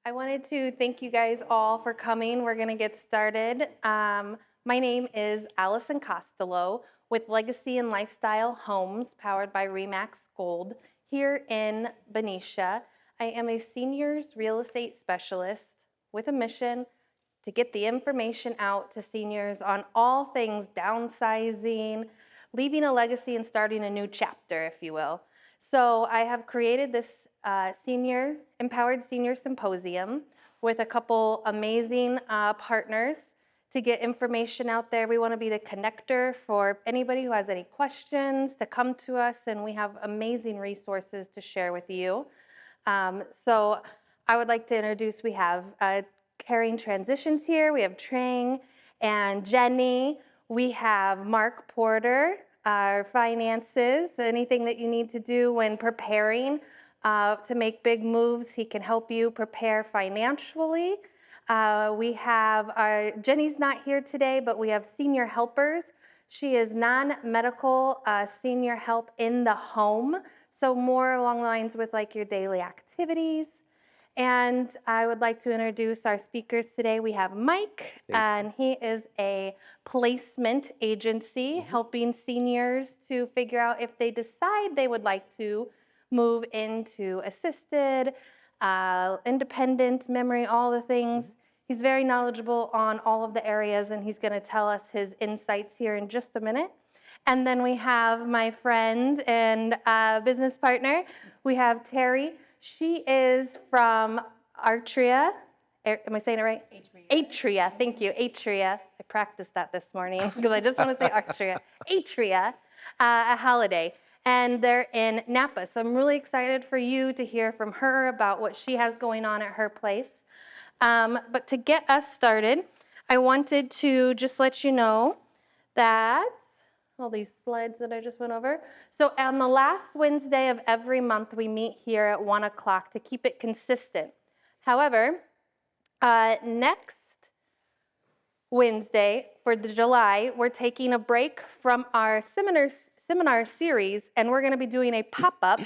I wanted to thank you guys all for coming. We're going to get started. My name is Allison Costelow with Legacy and Lifestyle Homes, powered by REMAX Gold, here in Benicia. I am a seniors real estate specialist with a mission to get the information out to seniors on all things downsizing, leaving a legacy, and starting a new chapter, if you will. So I have created this Empowered Senior Symposium with a couple amazing partners to get information out there. We want to be the connector for anybody who has any questions to come to us, and we have amazing resources to share with you. So I would like to introduce, we have Caring Transitions here. We have Trang and Jenny. We have Mark Porter, our finances, anything that you need to do when preparing to make big moves, he can help you prepare financially. We have Jenny's not here today, but we have senior helpers. She is non-medical senior help in the home, so more along the lines with like your daily activities. And I would like to introduce our speakers today. We have Mike, and he is a placement agency helping seniors to figure out if they decide they would like to move into assisted, independent, memory, all the things. He's very knowledgeable on all of the areas, and he's going to tell us his insights here in just a minute. And then we have my friend and business partner. We have Terry. She is from Atria. Am I saying it right? Atria. Thank you. Atria. I practiced that this morning because I just want to say Atria. Atria, a holiday. And they're in Napa. So I'm really excited for you to hear from her about what she has going on at her place. But to get us started, I wanted to just let you know that all these slides that I just went over. So on the last Wednesday of every month, we meet here at 1 o'clock to keep it consistent. However, next Wednesday for the July, we're taking a break from our seminar series, and we're going to be doing a pop-up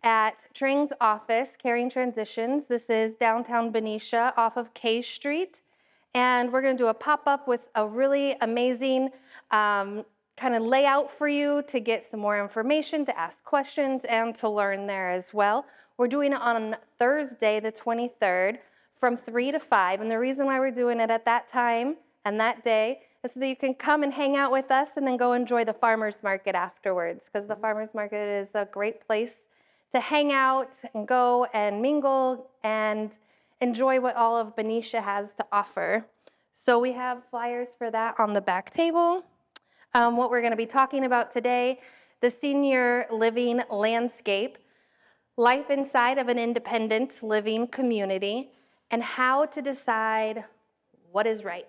at Trang's office, Caring Transitions. This is downtown Benicia off of K Street. And we're going to do a pop-up with a really amazing kind of layout for you to get some more information, to ask questions, and to learn there as well. We're doing it on Thursday, the 23rd, from 3 to 5. And the reason why we're doing it at that time and that day is so that you can come and hang out with us and then go enjoy the farmers market afterwards, because the farmers market is a great place to hang out and go and mingle and enjoy what all of Benicia has to offer. So we have flyers for that on the back table. What we're going to be talking about today, the senior living landscape, life inside of an independent living community, and how to decide what is right.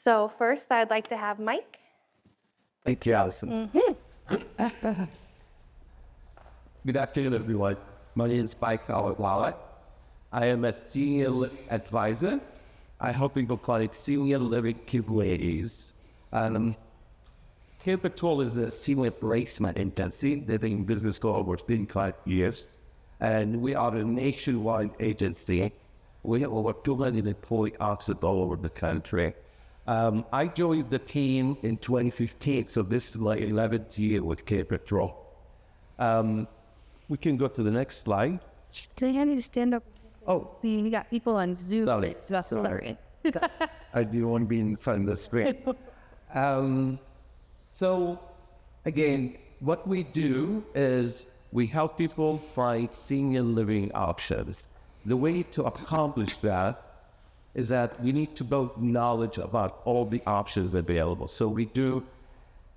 So first, I'd like to have Mike. Thank you, Allison. Mm-hmm. Good afternoon, everyone. My name is Mike Kawawala. I am a senior living advisor. I help people call it senior living communities. Capital is a senior placement agency. They've been in business for over 25 years. And we are a nationwide agency. We have over 200 employee offices all over the country. I joined the team in 2015, so this is my 11th year with Capital. We can go to the next slide. Can you just stand up? Oh. See, we got people on Zoom. Sorry. Sorry. I do want to be in front of the screen. So, again, what we do is we help people find senior living options. The way to accomplish that is that we need to build knowledge about all the options available. So we do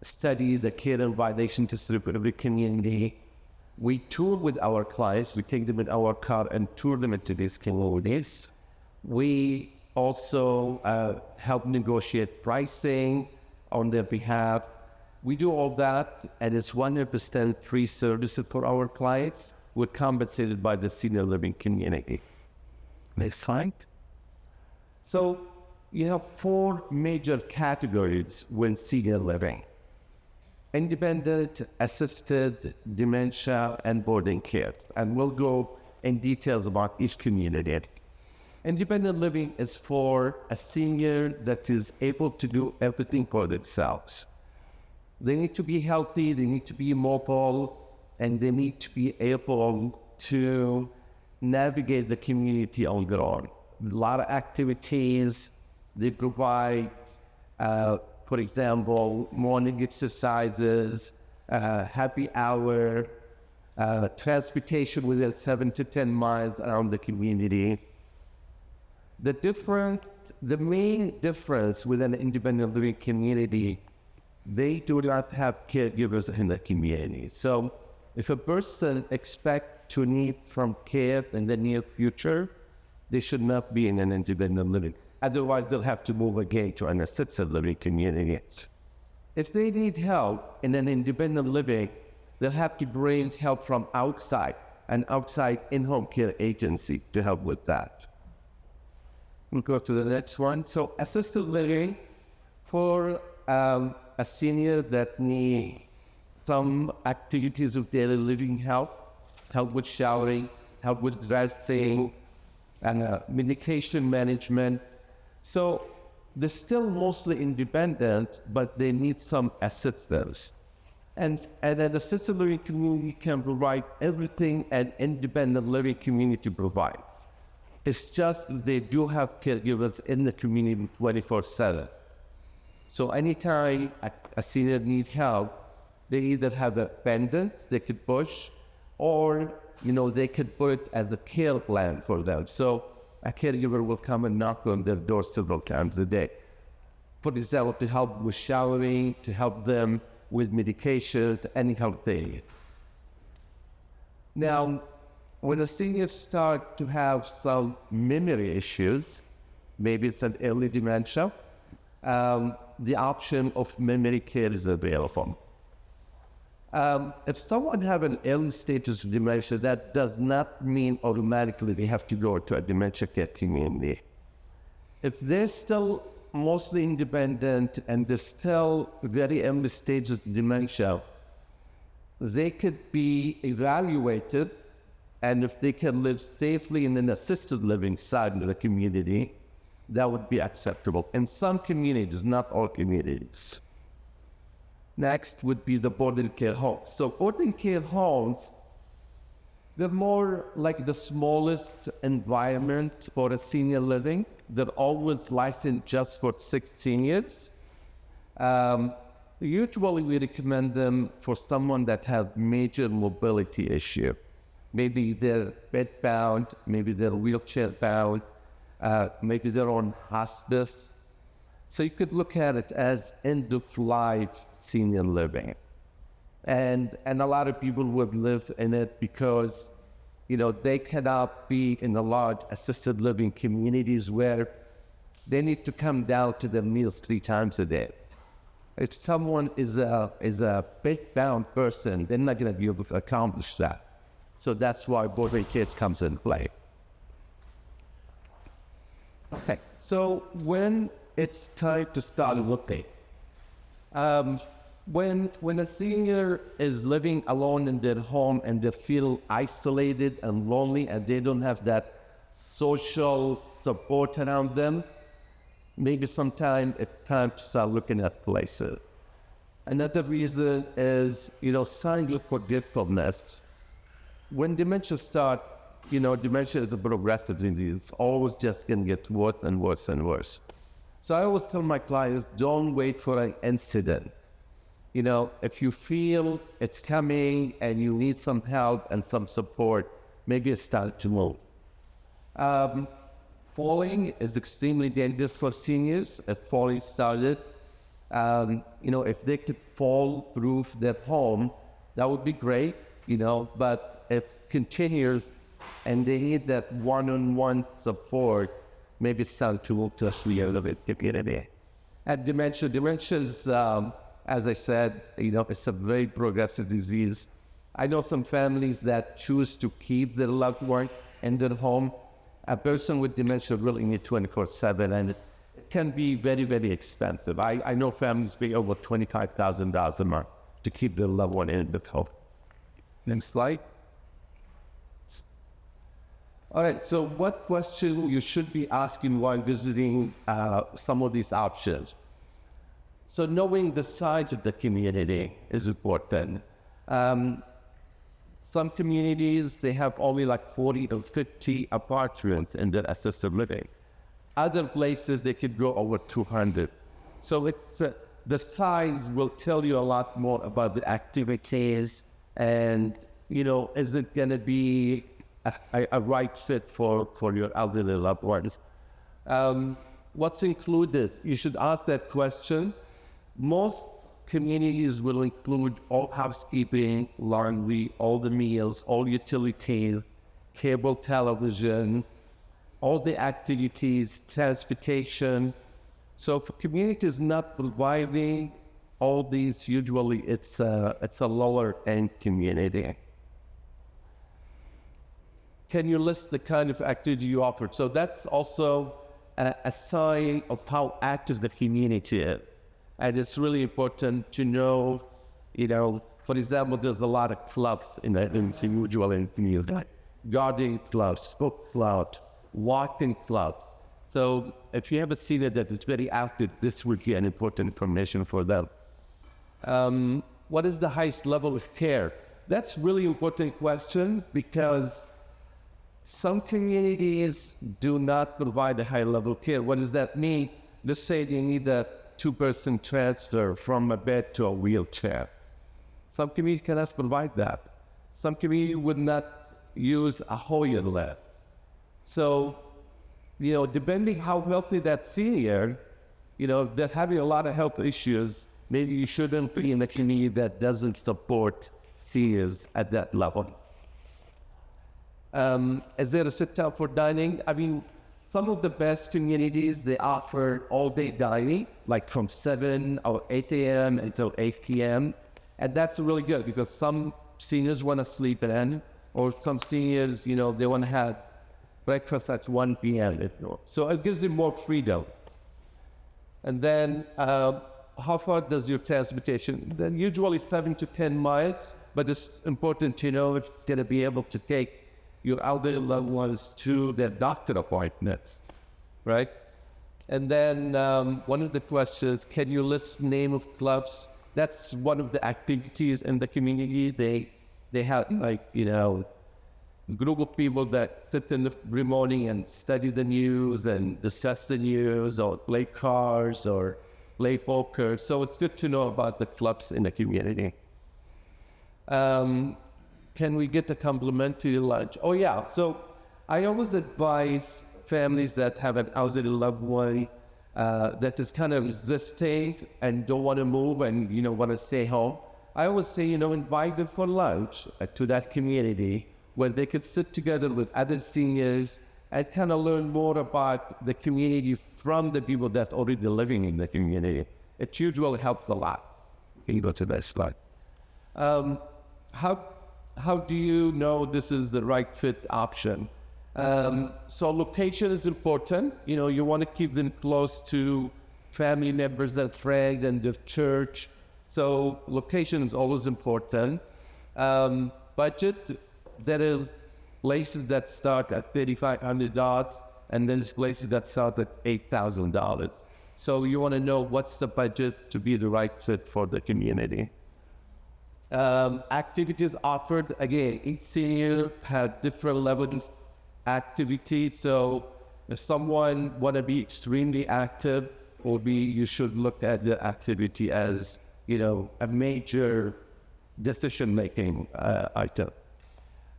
study the care and violation distribution of the community. We tour with our clients. We take them in our car and tour them into these communities. We also help negotiate pricing on their behalf. We do all that, and it's 100% free services for our clients. We're compensated by the senior living community. Next slide. So you have 4 major categories when senior living: independent, assisted, dementia, and boarding care. And we'll go and details about each community. Independent living is for a senior that is able to do everything for themselves. They need to be healthy, they need to be mobile, and they need to be able to navigate the community on their own. A lot of activities. They provide, for example, morning exercises, happy hour, transportation within 7 to 10 miles around the community. The main difference with an independent living community, they do not have caregivers in the community. So if a person expects to need from care in the near future, they should not be in an independent living. Otherwise, they'll have to move again to an assisted living community. If they need help in an independent living, they'll have to bring help from outside, an outside in-home care agency to help with that. We'll go to the next one. So assisted living for a senior that needs some activities of daily living help with showering, help with dressing, and medication management. So they're still mostly independent, but they need some assistance. And an assisted living community can provide everything an independent living community provides. It's just they do have caregivers in the community 24/7. So anytime a senior needs help, they either have a pendant they could push, or they could put it as a care plan for them. So a caregiver will come and knock on their door several times a day. For example, to help with showering, to help them with medications, any help they need. Now, when a senior starts to have some memory issues, maybe it's an early dementia, the option of memory care is available. If someone have an early stages of dementia, that does not mean automatically they have to go to a dementia care community. If they're still mostly independent and they're still very early stages of dementia, they could be evaluated, and if they can live safely in an assisted living side of the community, that would be acceptable. In some communities, not all communities. Next would be the boarding care homes. So boarding care homes, they're more like the smallest environment for a senior living. They're always licensed just for 6 seniors. Usually we recommend them for someone that have major mobility issue. Maybe they're bedbound, maybe they're wheelchair bound, maybe they're on hospice. So you could look at it as end-of-life senior living. And a lot of people would live in it because, they cannot be in the large assisted living communities where they need to come down to their meals 3 times a day. If someone is a bedbound person, they're not going to be able to accomplish that. So that's why boarding care comes in play. Okay, so when it's time to start looking, when a senior is living alone in their home and they feel isolated and lonely and they don't have that social support around them, maybe sometime it's time to start looking at places. Another reason is, signs of forgetfulness. When dementia starts, dementia is a progressive disease. It's always just going to get worse and worse and worse. So I always tell my clients, don't wait for an incident. If you feel it's coming and you need some help and some support, maybe it's time to move. Falling is extremely dangerous for seniors. If falling started, if they could fall-proof their home, that would be great, but if it continues and they need that one-on-one support, maybe it's time to move to a senior-living community. And dementia is, as I said, it's a very progressive disease. I know some families that choose to keep their loved one in their home. A person with dementia really needs 24/7, and it can be very, very expensive. I know families pay over $25,000 a month to keep their loved one in the home. Next slide. All right, so what question you should be asking while visiting some of these options? So knowing the size of the community is important. Some communities, they have only like 40 to 50 apartments in their assisted living. Other places, they could go over 200. So it's the size will tell you a lot more about the activities and, is it going to be a right fit for your elderly loved ones? What's included? You should ask that question. Most communities will include all housekeeping, laundry, all the meals, all utilities, cable television, all the activities, transportation. So if a community is not providing all these, usually it's a lower end community. Can you list the kind of activity you offer? So that's also a sign of how active the community is. And it's really important to know, for example, there's a lot of clubs in the usual community. Gardening clubs, book clubs, walking clubs. So if you have a senior that is very active, this would be an important information for them. What is the highest level of care? That's really important question because some communities do not provide a high level of care. What does that mean? Let's say they need a 2-person transfer from a bed to a wheelchair. Some communities cannot provide that. Some communities would not use a Hoyer lift. So, depending how healthy that senior, if they're having a lot of health issues, maybe you shouldn't be in a community that doesn't support seniors at that level. Is there a sit-down for dining? Some of the best communities, they offer all-day dining, like from 7 or 8 a.m. until 8 p.m. And that's really good because some seniors want to sleep in, or some seniors, they want to have breakfast at 1 p.m. So it gives them more freedom. And then how far does your transportation? Then usually 7 to 10 miles, but it's important to know if it's going to be able to take your elderly loved ones to their doctor appointments, right? And then one of the questions, can you list name of clubs? That's one of the activities in the community. They have a group of people that sit in every morning and study the news and discuss the news or play cards or play poker. So it's good to know about the clubs in the community. Can we get a complimentary lunch? Oh yeah, so I always advise families that have an elderly loved one that is kind of resisting and don't want to move and want to stay home. I always say, invite them for lunch to that community where they could sit together with other seniors and kind of learn more about the community from the people that are already living in the community. It usually helps a lot. You can go to that slide. How do you know this is the right fit option? So location is important. You want to keep them close to family members and friends and the church. So location is always important. Budget, there is places that start at $3,500 and there's places that start at $8,000. So you want to know what's the budget to be the right fit for the community. Activities offered, again, each senior has different levels of activity. So if someone want to be extremely active, you should look at the activity as, a major decision-making item.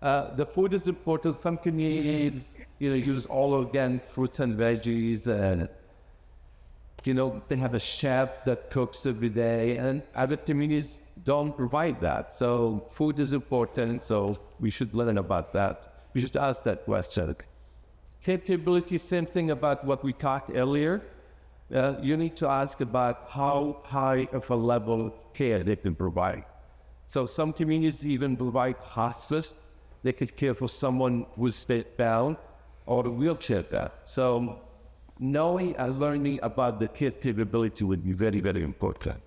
The food is important. Some communities, use all organic fruits and veggies, and they have a chef that cooks every day, and other communities don't provide that. So food is important, so we should learn about that. We should ask that question. Capability, same thing about what we talked earlier. You need to ask about how high of a level of care they can provide. So some communities even provide hospice. They could care for someone who's bedbound or wheelchair bound. So knowing and learning about the care capability would be very, very important.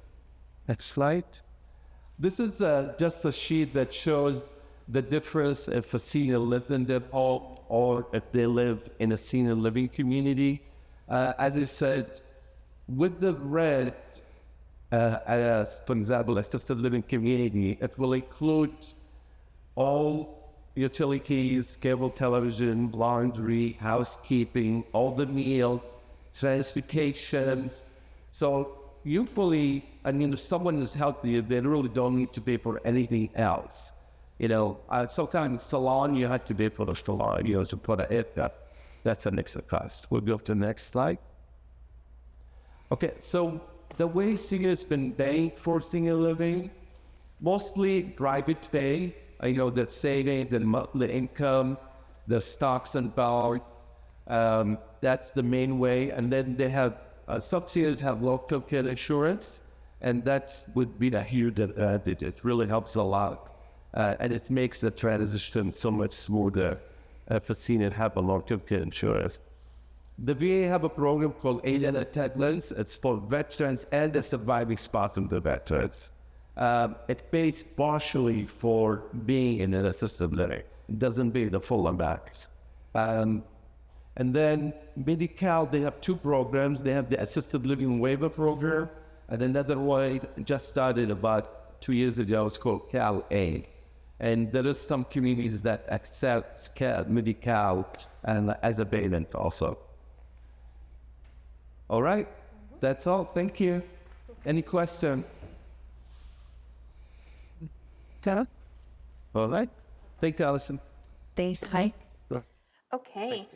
Next slide. This is just a sheet that shows the difference if a senior lives in their home or if they live in a senior living community. As I said, with the rent, as for example, assisted living community, it will include all utilities, cable television, laundry, housekeeping, all the meals, transportation. So usually, I mean, if someone is healthy, they really don't need to pay for anything else. You know, sometimes salon, you have to pay for the salon, you know, to put a haircut. That's an extra cost. We'll go to the next slide. Okay, so the way seniors been paying for senior living, mostly private pay. I know that saving, the monthly income, the stocks and bonds, that's the main way. And then they have, some seniors have long-term care insurance, and that would be a huge advantage. It really helps a lot. And it makes the transition so much smoother if a senior have a long-term care insurance. The VA have a program called Aging Attendance. It's for veterans and the surviving spouse of the veterans. It pays partially for being in an assisted living. It doesn't pay the full amount. And then Medi-Cal, they have two programs. They have the assisted living waiver program, and another one just started about 2 years ago. It's called Cal-Aid. And there is some communities that accept Medi-Cal and as a payment also. All right, that's all. Thank you. Any questions? Yeah. All right. Thank you, Allison. Thanks. Hi. Okay.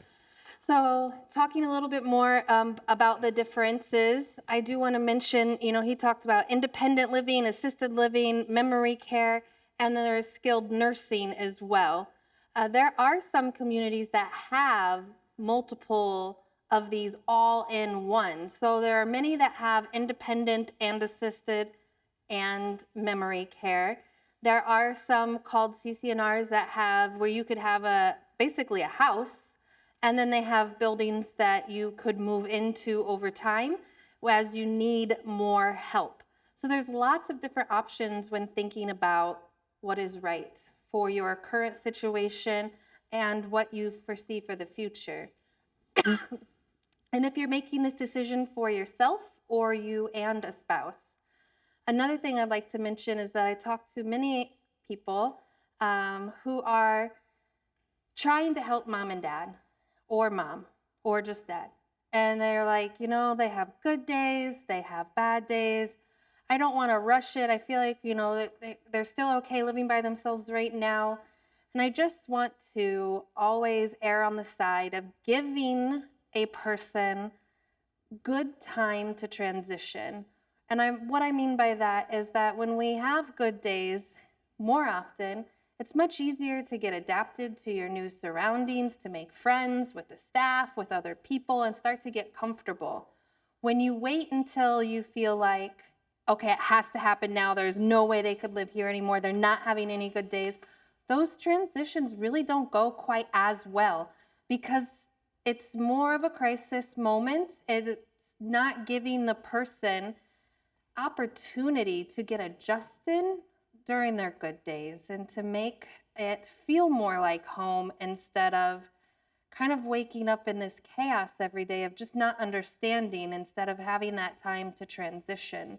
So talking a little bit more about the differences, I do want to mention, you know, he talked about independent living, assisted living, memory care, and then there's skilled nursing as well. There are some communities that have multiple of these all in one. So there are many that have independent and assisted and memory care. There are some called CCNRs that have, where you could have basically a house, and then they have buildings that you could move into over time as you need more help. So there's lots of different options when thinking about what is right for your current situation and what you foresee for the future. And if you're making this decision for yourself or you and a spouse. Another thing I'd like to mention is that I talked to many people who are trying to help mom and dad, or mom, or just dad. And they're like, you know, they have good days, they have bad days. I don't want to rush it. I feel like, you know, they're still okay living by themselves right now. And I just want to always err on the side of giving a person good time to transition. And what I mean by that is that when we have good days, more often, it's much easier to get adapted to your new surroundings, to make friends with the staff, with other people, and start to get comfortable. When you wait until you feel like, okay, it has to happen now, there's no way they could live here anymore, they're not having any good days, those transitions really don't go quite as well because it's more of a crisis moment. It's not giving the person opportunity to get adjusted during their good days and to make it feel more like home instead of kind of waking up in this chaos every day of just not understanding instead of having that time to transition.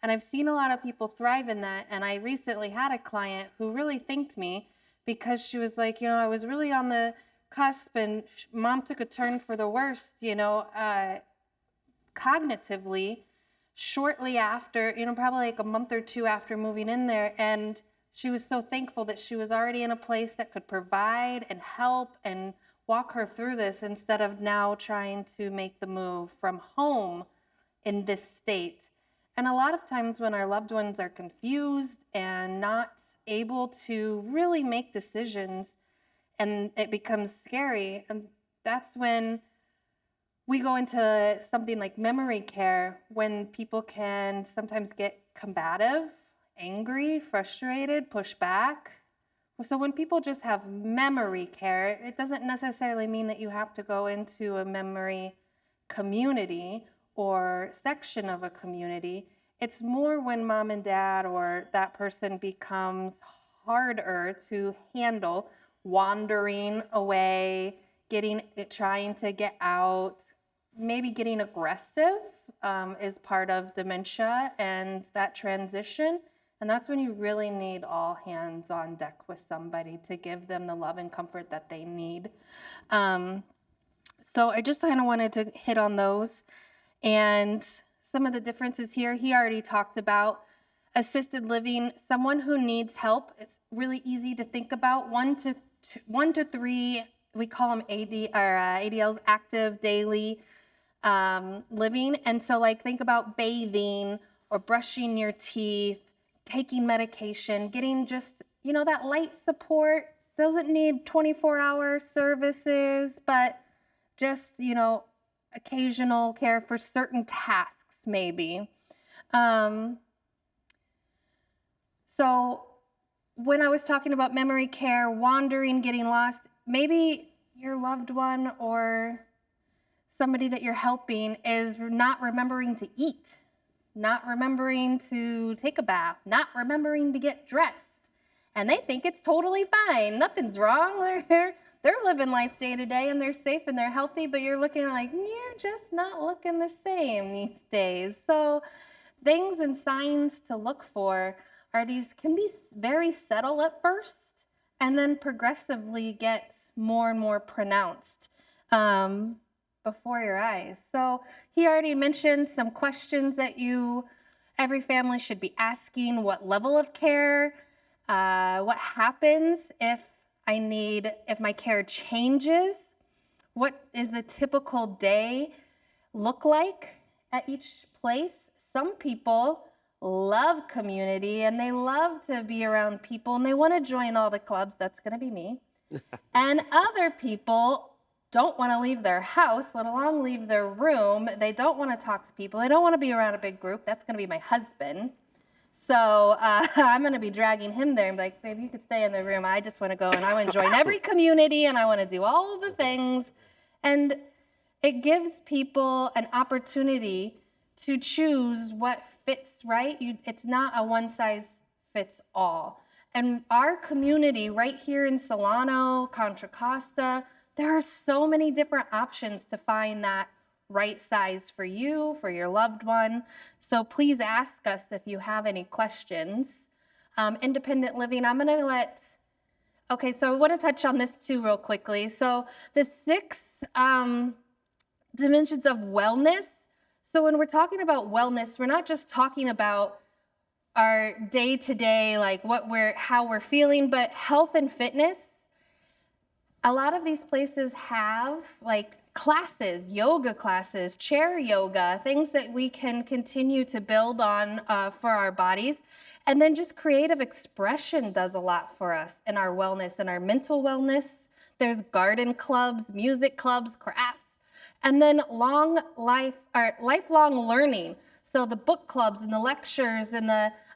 And I've seen a lot of people thrive in that. And I recently had a client who really thanked me because she was like, you know, I was really on the cusp and mom took a turn for the worst, you know, cognitively shortly after, you know, probably like a month or two after moving in there. And she was so thankful that she was already in a place that could provide and help and walk her through this instead of now trying to make the move from home in this state. And a lot of times when our loved ones are confused and not able to really make decisions and it becomes scary, and that's when we go into something like memory care, when people can sometimes get combative, angry, frustrated, push back. So when people just have memory care, it doesn't necessarily mean that you have to go into a memory community or section of a community. It's more when mom and dad or that person becomes harder to handle wandering away, trying to get out, maybe getting aggressive is part of dementia and that transition. And that's when you really need all hands on deck with somebody to give them the love and comfort that they need. So I just kind of wanted to hit on those and some of the differences here. He already talked about assisted living, someone who needs help. It's really easy to think about. 1 to 3, we call them ADLs, active daily living. And so like think about bathing or brushing your teeth, taking medication, getting just, that light support. Doesn't need 24-hour services, but just, occasional care for certain tasks maybe. So when I was talking about memory care, wandering, getting lost, maybe your loved one or somebody that you're helping is not remembering to eat, not remembering to take a bath, not remembering to get dressed. And they think it's totally fine. Nothing's wrong. They're living life day to day and they're safe and they're healthy, but you're looking like, you're just not looking the same these days. So things and signs to look for are these can be very subtle at first and then progressively get more and more pronounced before your eyes. So he already mentioned some questions that every family should be asking. What level of care? What happens if my care changes? What is the typical day look like at each place? Some people love community and they love to be around people and they want to join all the clubs. That's going to be me. And other people don't want to leave their house, let alone leave their room. They don't want to talk to people. They don't want to be around a big group. That's going to be my husband. So I'm going to be dragging him there and be like, babe, you could stay in the room. I just want to go and I want to join every community and I want to do all the things. And it gives people an opportunity to choose what fits, right? It's not a one size fits all. And our community right here in Solano, Contra Costa, there are so many different options to find that right size for you, for your loved one. So please ask us if you have any questions. Independent living, so I want to touch on this too real quickly. So the 6 dimensions of wellness. So when we're talking about wellness, we're not just talking about our day-to-day, like how we're feeling, but health and fitness. A lot of these places have like classes, yoga classes, chair yoga, things that we can continue to build on for our bodies. And then just creative expression does a lot for us in our wellness and our mental wellness. There's garden clubs, music clubs, crafts, and then lifelong learning. So the book clubs and the lectures and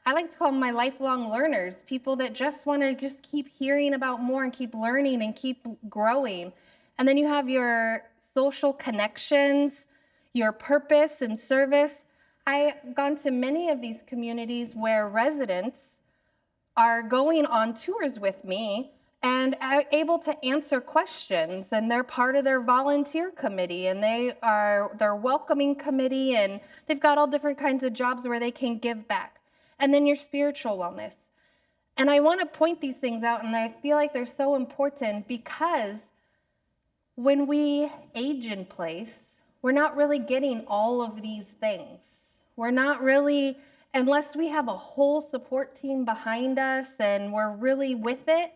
I like to call them my lifelong learners, people that just want to just keep hearing about more and keep learning and keep growing. And then you have your social connections, your purpose and service. I've gone to many of these communities where residents are going on tours with me and are able to answer questions, and they're part of their volunteer committee and their welcoming committee, and they've got all different kinds of jobs where they can give back. And then your spiritual wellness. And I want to point these things out, and I feel like they're so important because when we age in place, we're not really getting all of these things. We're not really, unless we have a whole support team behind us and we're really with it,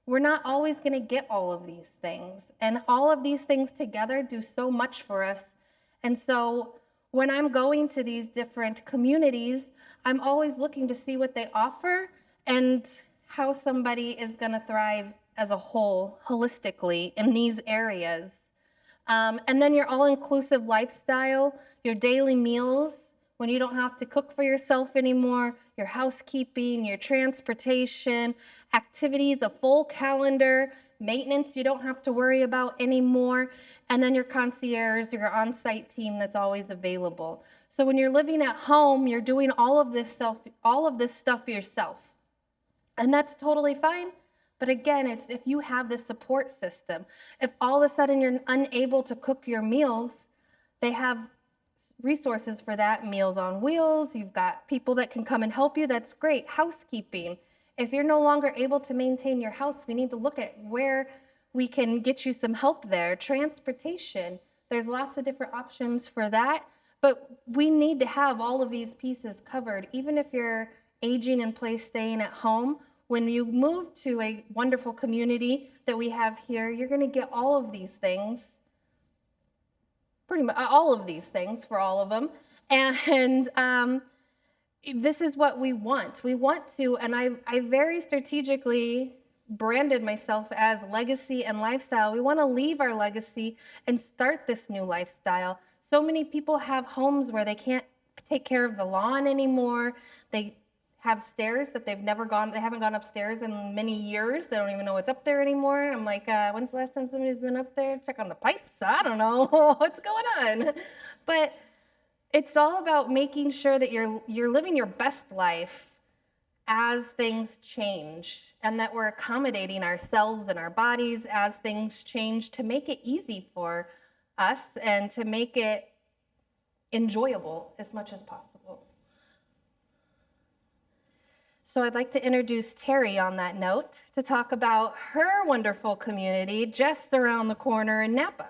we're not always going to get all of these things. And all of these things together do so much for us. And so when I'm going to these different communities, I'm always looking to see what they offer and how somebody is going to thrive as a whole, holistically, in these areas. And then your all-inclusive lifestyle, your daily meals, when you don't have to cook for yourself anymore, your housekeeping, your transportation, activities, a full calendar, maintenance you don't have to worry about anymore, and then your concierge, your on-site team that's always available. So when you're living at home, you're doing all of this stuff yourself. And that's totally fine. But again, it's if you have this support system, if all of a sudden you're unable to cook your meals, they have resources for that, Meals on Wheels, you've got people that can come and help you, that's great. Housekeeping. If you're no longer able to maintain your house, we need to look at where we can get you some help there. Transportation, there's lots of different options for that, but we need to have all of these pieces covered. Even if you're aging in place, staying at home, when you move to a wonderful community that we have here, you're going to get all of these things, pretty much all of these things for all of them. And this is what we want. We want to, and I very strategically branded myself as legacy and lifestyle. We want to leave our legacy and start this new lifestyle. So many people have homes where they can't take care of the lawn anymore. They have stairs that they haven't gone upstairs in many years. They don't even know what's up there anymore. I'm like, when's the last time somebody's been up there? Check on the pipes? I don't know what's going on. But it's all about making sure that you're living your best life as things change, and that we're accommodating ourselves and our bodies as things change to make it easy for us and to make it enjoyable as much as possible. So I'd like to introduce Terry on that note to talk about her wonderful community just around the corner in Napa.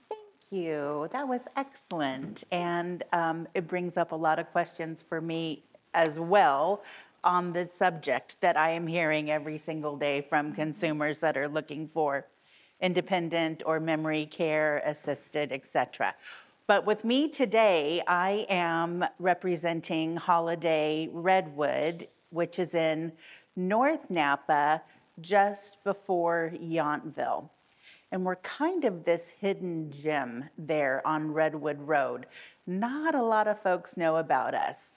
Thank you. That was excellent. And it brings up a lot of questions for me as well on the subject that I am hearing every single day from consumers that are looking for independent or memory care, assisted, etc. But with me today, I am representing Holiday Redwood, which is in North Napa, just before Yountville. And we're kind of this hidden gem there on Redwood Road. Not a lot of folks know about us.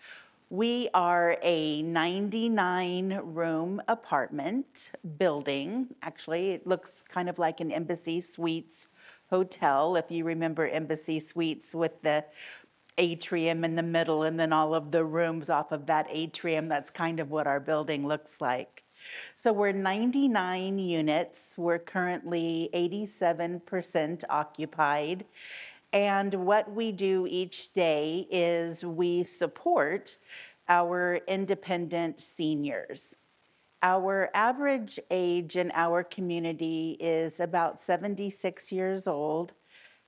We are a 99-room apartment building. Actually, it looks kind of like an Embassy Suites hotel, if you remember Embassy Suites with the atrium in the middle and then all of the rooms off of that atrium. That's kind of what our building looks like. So we're 99 units. We're currently 87% occupied. And what we do each day is we support our independent seniors. Our average age in our community is about 76 years old.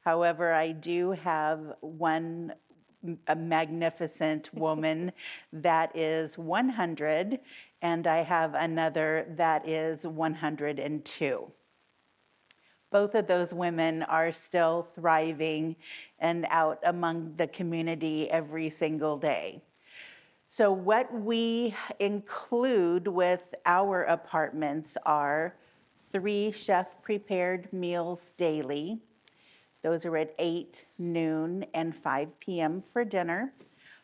However, I do have a magnificent woman that is 100, and I have another that is 102. Both of those women are still thriving and out among the community every single day. So what we include with our apartments are 3 chef-prepared meals daily. Those are at 8, noon, and 5 p.m. for dinner.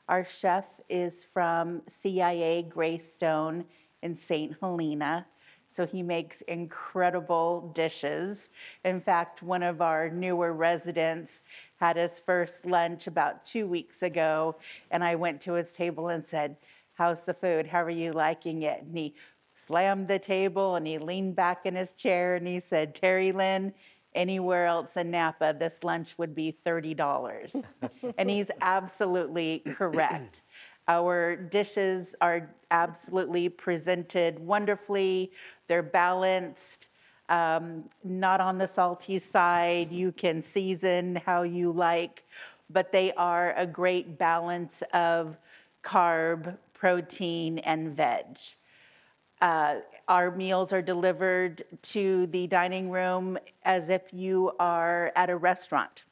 Our chef is from CIA Greystone in St. Helena, so he makes incredible dishes. In fact, one of our newer residents had his first lunch about 2 weeks ago, and I went to his table and said, "How's the food? How are you liking it?" And he slammed the table and he leaned back in his chair and he said, "Terry Lynn, anywhere else in Napa, this lunch would be $30. And he's absolutely correct. Our dishes are absolutely presented wonderfully. They're balanced, not on the salty side. You can season how you like, but they are a great balance of carb, protein, and veg. Our meals are delivered to the dining room as if you are at a restaurant.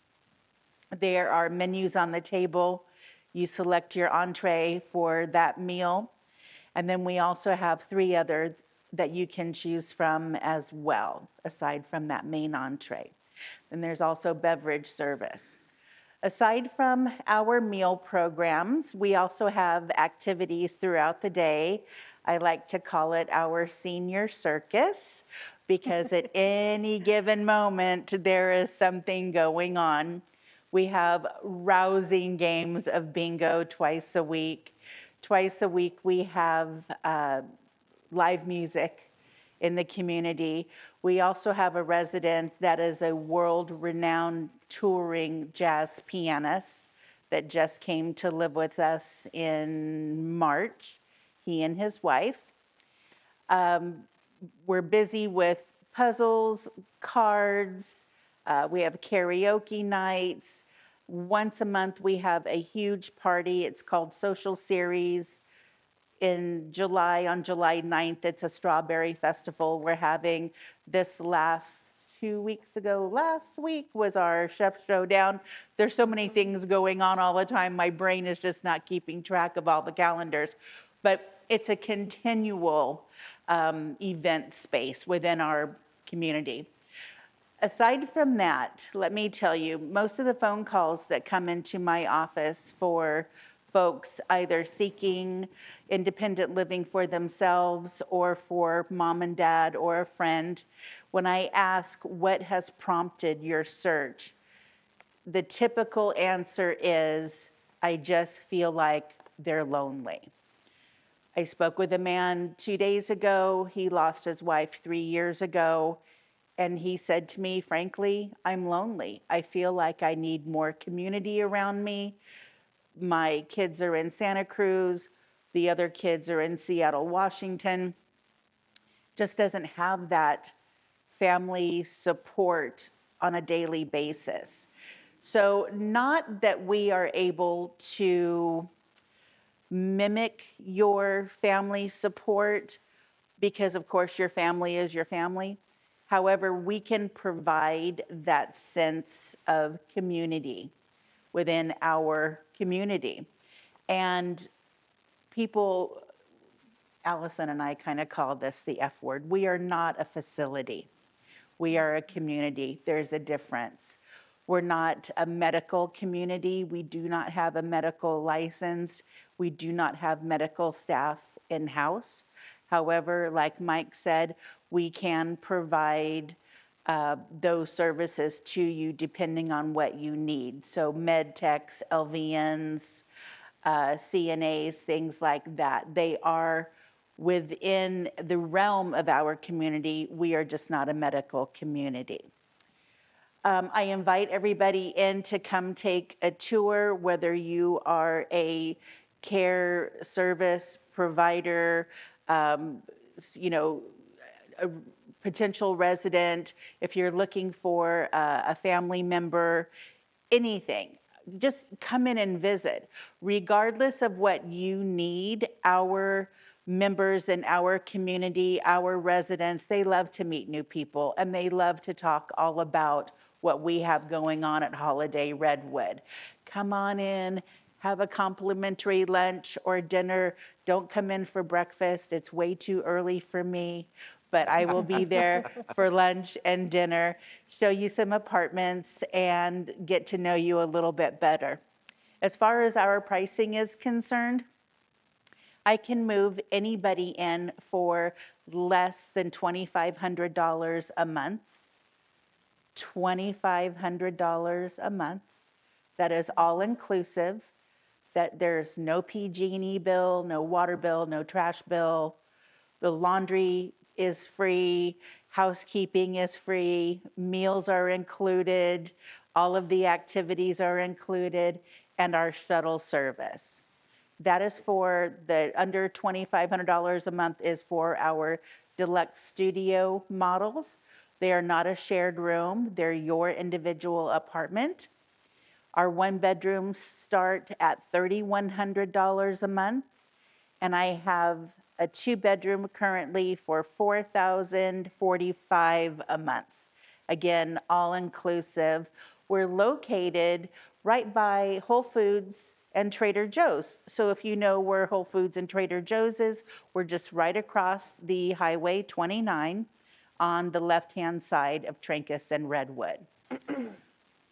There are menus on the table. You select your entree for that meal. And then we also have 3 others that you can choose from as well, aside from that main entree. And there's also beverage service. Aside from our meal programs, we also have activities throughout the day. I like to call it our senior circus, because at any given moment, there is something going on. We have rousing games of bingo twice a week. Twice a week, we have live music in the community. We also have a resident that is a world-renowned touring jazz pianist that just came to live with us in March, he and his wife. We're busy with puzzles, cards, we have karaoke nights. Once a month, we have a huge party. It's called Social Series. In July, on July 9th, it's a strawberry festival we're having. This last 2 weeks ago, last week was our chef showdown. There's so many things going on all the time. My brain is just not keeping track of all the calendars. But it's a continual event space within our community. Aside from that, let me tell you, most of the phone calls that come into my office for folks either seeking independent living for themselves or for mom and dad or a friend, when I ask what has prompted your search, the typical answer is, I just feel like they're lonely. I spoke with a man 2 days ago. He lost his wife 3 years ago. And he said to me, frankly, I'm lonely. I feel like I need more community around me. My kids are in Santa Cruz. The other kids are in Seattle, Washington. Just doesn't have that family support on a daily basis. So not that we are able to mimic your family support, because of course your family is your family. However, we can provide that sense of community within our community. And people, Allison and I kind of call this the F word. We are not a facility. We are a community. There's a difference. We're not a medical community. We do not have a medical license. We do not have medical staff in-house. However, like Mike said, we can provide those services to you depending on what you need. So med techs, LVNs, CNAs, things like that. They are within the realm of our community. We are just not a medical community. I invite everybody in to come take a tour, whether you are a care service provider, you know, a potential resident, if you're looking for a family member, anything, just come in and visit. Regardless of what you need, our members in our community, our residents, they love to meet new people and they love to talk all about what we have going on at Holiday Redwood. Come on in, have a complimentary lunch or dinner. Don't come in for breakfast. It's way too early for me, but I will be there for lunch and dinner, show you some apartments and get to know you a little bit better. As far as our pricing is concerned, I can move anybody in for less than $2,500 a month. $2,500 a month. That is all inclusive. That there's no PG&E bill, no water bill, no trash bill. The laundry is free, housekeeping is free, meals are included, all of the activities are included, and our shuttle service. That is for the under $2,500 a month is for our deluxe studio models. They are not a shared room, they're your individual apartment. Our one bedrooms start at $3,100 a month, and I have a 2-bedroom currently for $4,045 a month. Again, all inclusive. We're located right by Whole Foods and Trader Joe's. So if you know where Whole Foods and Trader Joe's is, we're just right across the Highway 29 on the left-hand side of Trancas and Redwood.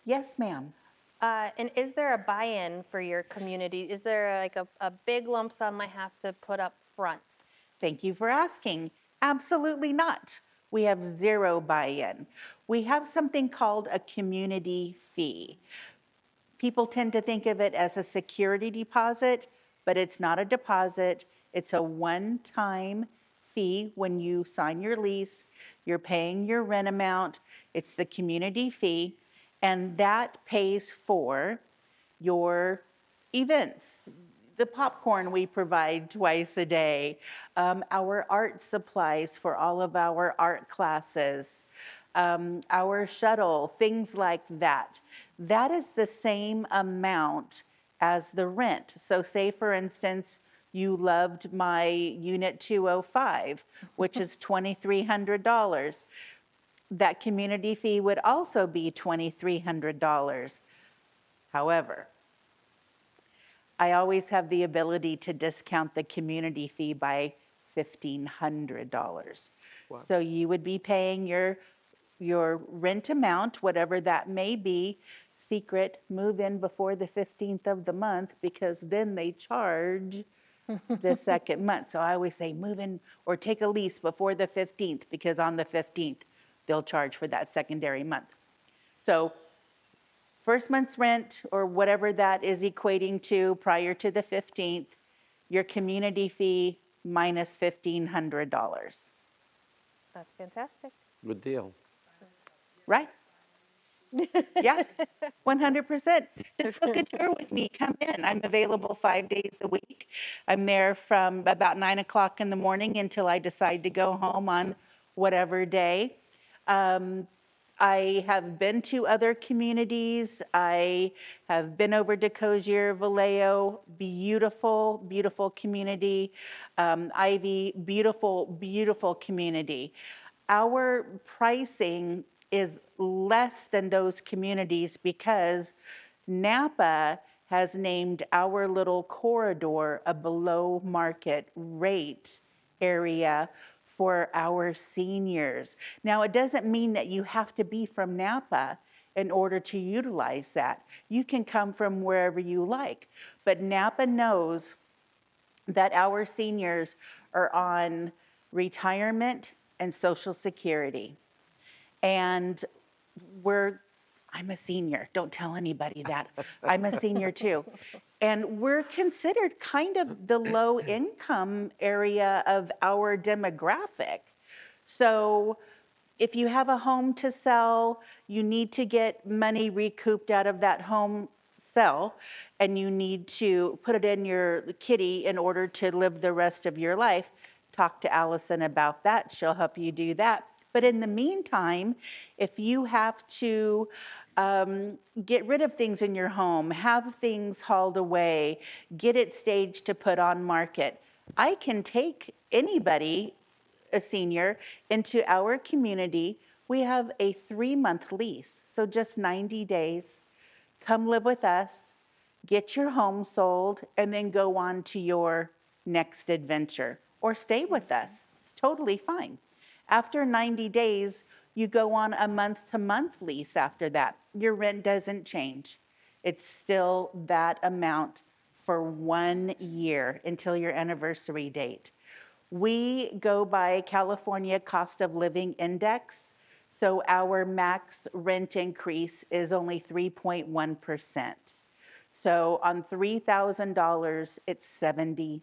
Yes, ma'am. And is there a buy-in for your community? Is there like a big lump sum I have to put up front? Thank you for asking. Absolutely not. We have zero buy-in. We have something called a community fee. People tend to think of it as a security deposit. but it's not a deposit. It's a one-time fee when you sign your lease. You're paying your rent amount. It's the community fee, and that pays for your events, the popcorn we provide twice a day, our art supplies for all of our art classes, our shuttle, things like that. That is the same amount as the rent. So say, for instance, you loved my Unit 205, which is $2,300. That community fee would also be $2,300. However, I always have the ability to discount the community fee by $1,500. So you would be paying your rent amount, whatever that may be. Secret, move in before the 15th of the month, because then they charge the second month. So I always say move in or take a lease before the 15th, because on the 15th, they'll charge for that secondary month. So first month's rent, or whatever that is equating to prior to the 15th, your community fee minus $1,500. That's fantastic. Good deal. Right? Yeah, 100%. Just book a tour with me. Come in. I'm available 5 days a week. I'm there from about 9 o'clock in the morning until I decide to go home on whatever day. I have been to other communities. I have been over to Cozier, Vallejo, beautiful, beautiful community. Ivy, beautiful, beautiful community. Our pricing is less than those communities because Napa has named our little corridor a below market rate area for our seniors. Now, it doesn't mean that you have to be from Napa in order to utilize that. You can come from wherever you like, but Napa knows that our seniors are on retirement and Social Security. And I'm a senior. Don't tell anybody that. I'm a senior too. And we're considered kind of the low income area of our demographic. So if you have a home to sell, you need to get money recouped out of that home sell, and you need to put it in your kitty in order to live the rest of your life. Talk to Allison about that. She'll help you do that. But in the meantime, if you have to get rid of things in your home, have things hauled away, get it staged to put on market, I can take anybody, a senior, into our community. We have a 3-month lease, so just 90 days. Come live with us, get your home sold, and then go on to your next adventure. Or stay with us. It's totally fine. After 90 days, you go on a month-to-month lease after that. Your rent doesn't change. It's still that amount for 1 year until your anniversary date. We go by California Cost of Living Index, so our max rent increase is only 3.1%. So on $3,000, it's $70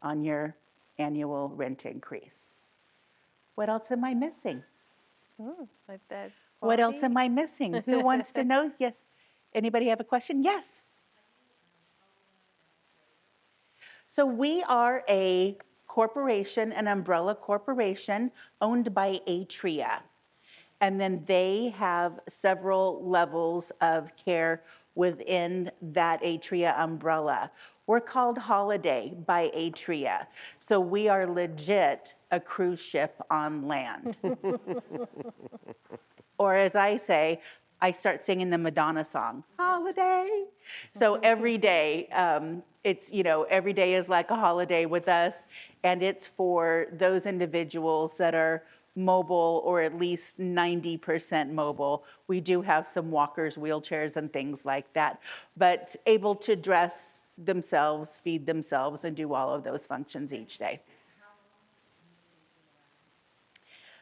on your annual rent increase. What else am I missing? Like that. What else am I missing? Who wants to know? Yes. Anybody have a question? Yes. So we are a corporation, an umbrella corporation owned by Atria. And then they have several levels of care within that Atria umbrella. We're called Holiday by Atria. So we are legit a cruise ship on land. Or as I say, I start singing the Madonna song, Holiday. So every day, every day is like a holiday with us. And it's for those individuals that are mobile, or at least 90% mobile. We do have some walkers, wheelchairs, and things like that, but able to dress themselves, feed themselves, and do all of those functions each day.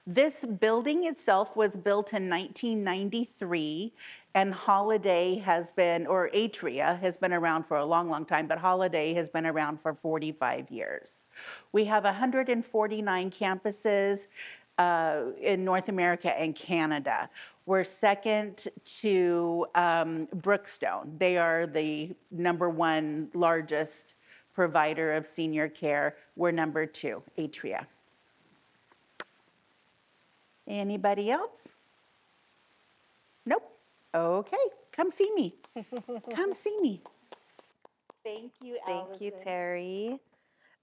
This building itself was built in 1993, And Holiday has been, or Atria has been around for a long, long time, but Holiday has been around for 45 years. We have 149 campuses in North America and Canada. We're second to Brookstone. They are the #1 largest provider of senior care. We're #2, Atria. Anybody else? Nope. Okay, come see me. Come see me. Thank you, Allison. Thank you, Terry.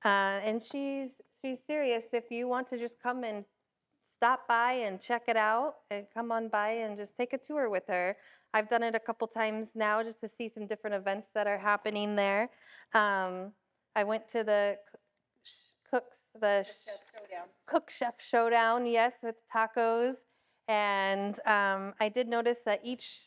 And she's serious. If you want to just come and stop by and check it out, and come on by and just take a tour with her. I've done it a couple times now just to see some different events that are happening there. I went to the Cook Chef Showdown, yes, with tacos, and I did notice that each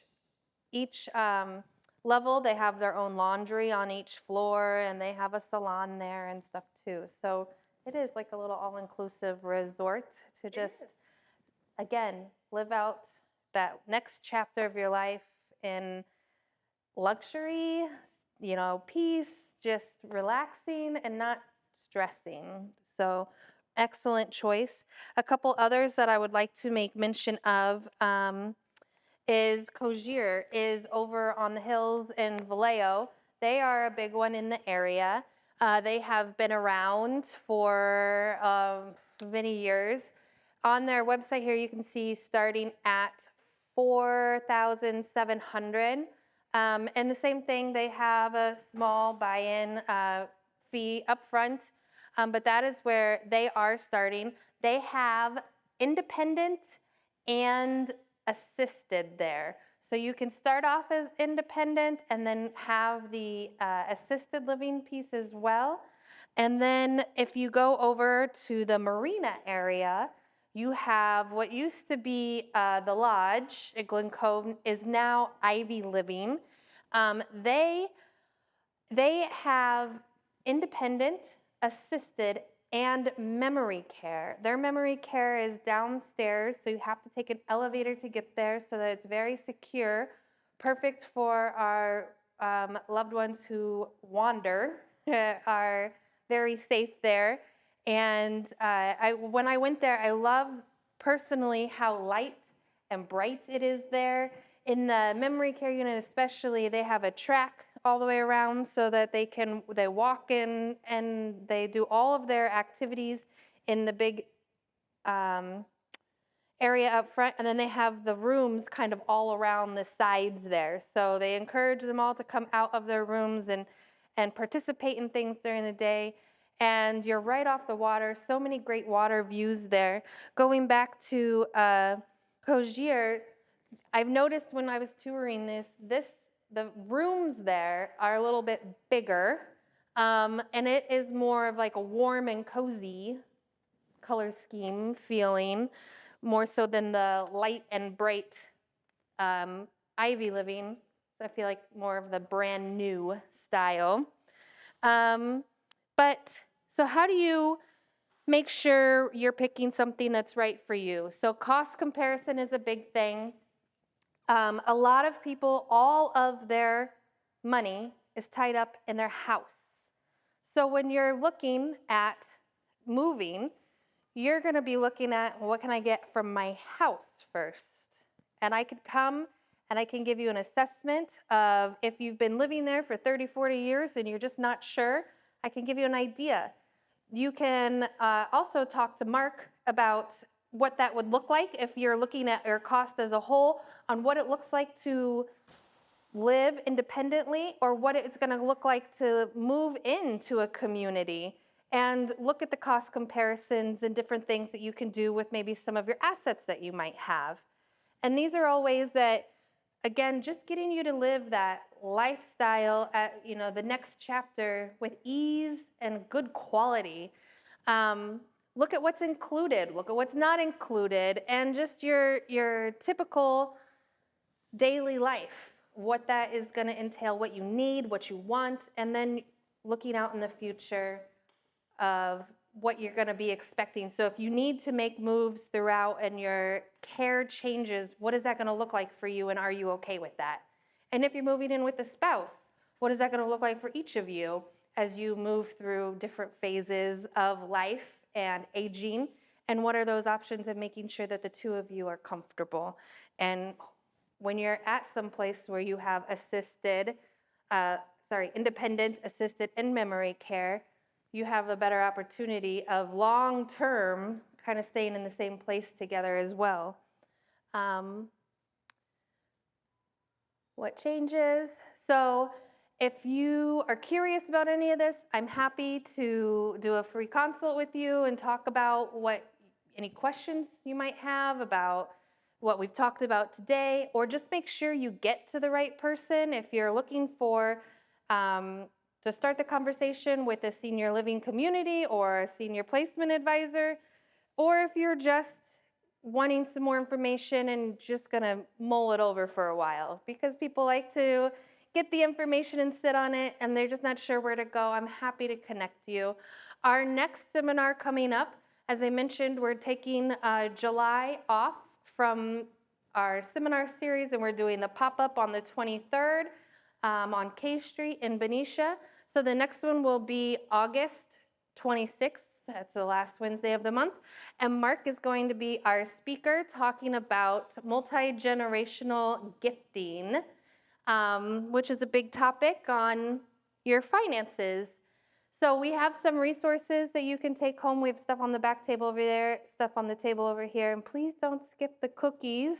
level they have their own laundry on each floor, and they have a salon there and stuff too. So it is like a little all-inclusive resort to just, again, live out that next chapter of your life in luxury, peace, just relaxing and not stressing. So excellent choice. A couple others that I would like to make mention of is Cogier is over on the hills in Vallejo. They are a big one in the area. They have been around for many years. On their website here, you can see starting at $4,700. And the same thing, they have a small buy-in fee up front, but that is where they are starting. They have independent and assisted there. So you can start off as independent and then have the assisted living piece as well. And then if you go over to the marina area, you have what used to be the lodge at Glen Cove is now Ivy Living. They have independent, assisted, and memory care. Their memory care is downstairs, so you have to take an elevator to get there so that it's very secure, perfect for our loved ones who wander, are very safe there. And when I went there, I love personally how light and bright it is there. In the memory care unit especially, they have a track all the way around so that they walk in and they do all of their activities in the big area up front, and then they have the rooms kind of all around the sides there. So they encourage them all to come out of their rooms and participate in things during the day. And you're right off the water, so many great water views there. Going back to Cogier, I've noticed when I was touring the rooms there are a little bit bigger, and it is more of like a warm and cozy color scheme feeling, more so than the light and bright Ivy Living. So I feel like more of the brand new style. But so how do you make sure you're picking something that's right for you? So cost comparison is a big thing. A lot of people, all of their money is tied up in their house. So when you're looking at moving, you're going to be looking at, what can I get from my house first? And I could come and I can give you an assessment of, if you've been living there for 30, 40 years and you're just not sure, I can give you an idea. You can also talk to Mark about what that would look like if you're looking at your cost as a whole, on what it looks like to live independently or what it's going to look like to move into a community, and look at the cost comparisons and different things that you can do with maybe some of your assets that you might have. And these are all ways that, again, just getting you to live that lifestyle at, the next chapter with ease and good quality. Look at what's included, look at what's not included, and just your typical daily life, what that is going to entail, what you need, what you want, and then looking out in the future of what you're going to be expecting. So if you need to make moves throughout and your care changes, what is that going to look like for you, and are you okay with that? And if you're moving in with a spouse, what is that going to look like for each of you as you move through different phases of life and aging? And what are those options, and making sure that the two of you are comfortable? And when you're at some place where you have independent, assisted, and memory care, you have a better opportunity of long-term kind of staying in the same place together as well. What changes? So if you are curious about any of this, I'm happy to do a free consult with you and talk about any questions you might have about what we've talked about today, or just make sure you get to the right person. If you're looking for to start the conversation with a senior living community or a senior placement advisor, or if you're just wanting some more information and just gonna mull it over for a while, because people like to get the information and sit on it and they're just not sure where to go, I'm happy to connect you. Our next seminar coming up, as I mentioned, we're taking July off from our seminar series, and we're doing the pop-up on the 23rd on K Street in Benicia. So the next one will be August 26th. That's the last Wednesday of the month. And Mark is going to be our speaker, talking about multi-generational gifting, which is a big topic on your finances. So we have some resources that you can take home. We have stuff on the back table over there, stuff on the table over here. And please don't skip the cookies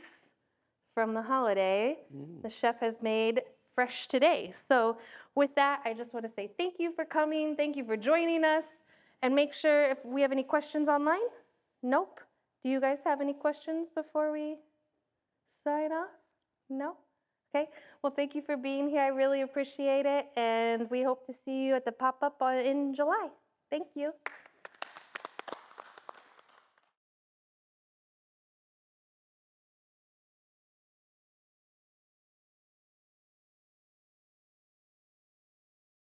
from the holiday. The chef has made fresh today. So with that, I just want to say thank you for coming. Thank you for joining us. And make sure if we have any questions online. Nope. Do you guys have any questions before we sign off? No? Okay. Well, thank you for being here. I really appreciate it. And we hope to see you at the pop-up in July. Thank you.